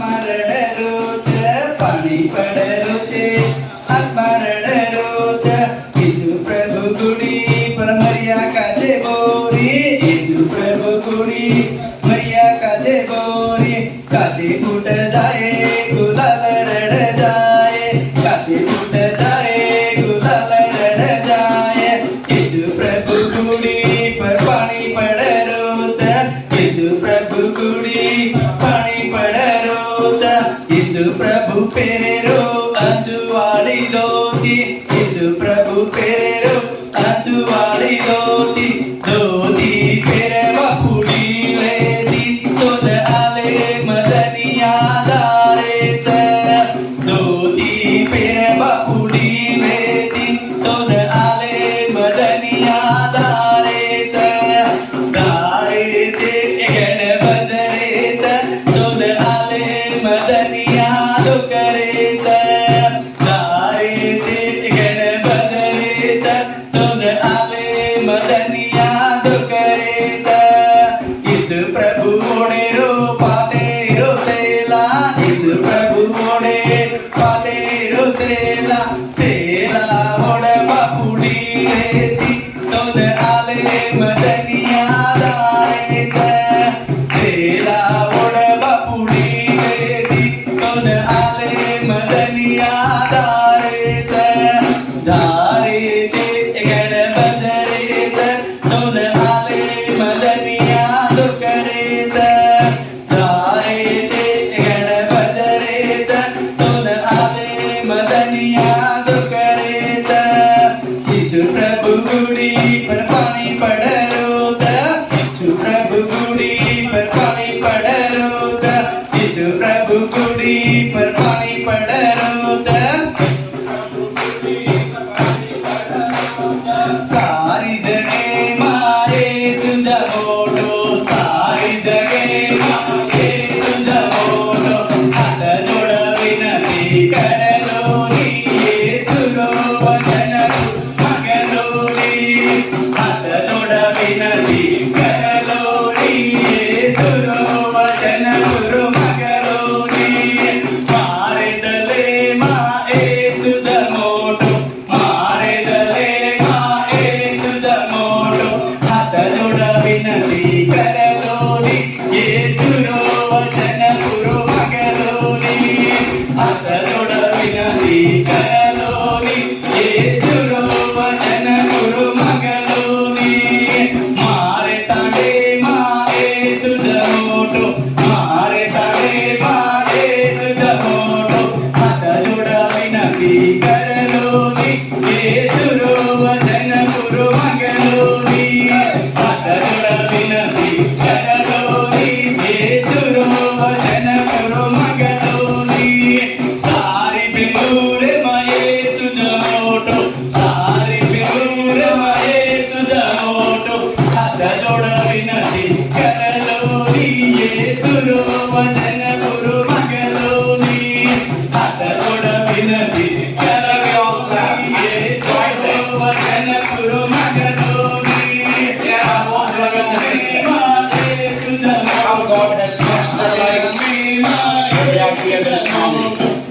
रोज पाणी पड रोचे आत्मरड रोज येशू प्रभु गुडी पर मरिया काचे बोरी येशू प्रभु गुडी मरिया काचे बोरी काचे फुट जाए गुलाल रड जाए काचे फुट जाए गुलाल रड जाए येशू प्रभु गुडी पर पाणी पड रोज येशू प्रभु गुडी पाणी पड रोज येशू प्रभु पेरेरो अंजुवाली दोती येशू प्रभु पेरेरो अंजुवाली दोती दोती पेरे बापुडी लेती तोन आले मदनिया दारेच दोती पेरे बापुडी लेती तोन आले मदनिया दारेच दारेचे गण बजरेच तोन आले मदनिया डोकरेच दारेचे गण बजरेच तोन आले मदनिया डोकरेच येशू प्रभु मोडे रो पाटे रो सेला येशू प्रभु मोडे पाटे रो सेला सेला मोड बापुडी रेती तोन आले मदनिया दारेच सेला मोड बापुडी रेती तोन आले मदनिया दारेच दारेचे गण बजरेच तोन आले मदनिया डोकरेच दारेचे गण बजरेच तोन आले मदनिया डोकरेच येशू प्रभु गुडी पर पाणी पड रोज येशू प्रभु गुडी पर पाणी पड रोज येशू प्रभु गुडी पर पाणी पड रोज सारी जगे मारे सुजा मोटो सारी जगे मारे सुजा मोटो हात जोड विनती करलोनी येशूरो वचन मागलोनी हात जोड विनती करलोनी येशूरो वचन गुरु मागलोनी मारे दले मा येशू मोटो मारे दले मा येशू मोटो हात जोड विनती करलोनी येशूरो वचन गुरु मागलोनी हात जोड विनती करलोनी येशूरो वचन गुरु मागलोनी मारे तांडे मा येशू मोटो मारे तांडे मा येशू मोटो हात जोड विनती करलोनी येशूरो वचन गुरु मागलोनी हात जोड विनती करलोनी येशूरो वचन गुरु मागलोनी सारी बिंदूर मा येशू मोटो सारी बिंदूर मा येशू मोटो हात जोड विनती करलोनी येशूरो वचन गुरु मागलोनी हात जोड विनती करलोनी येशूरो वचन गुरु मागलोनी How God has touched their lives, and they are here this morning.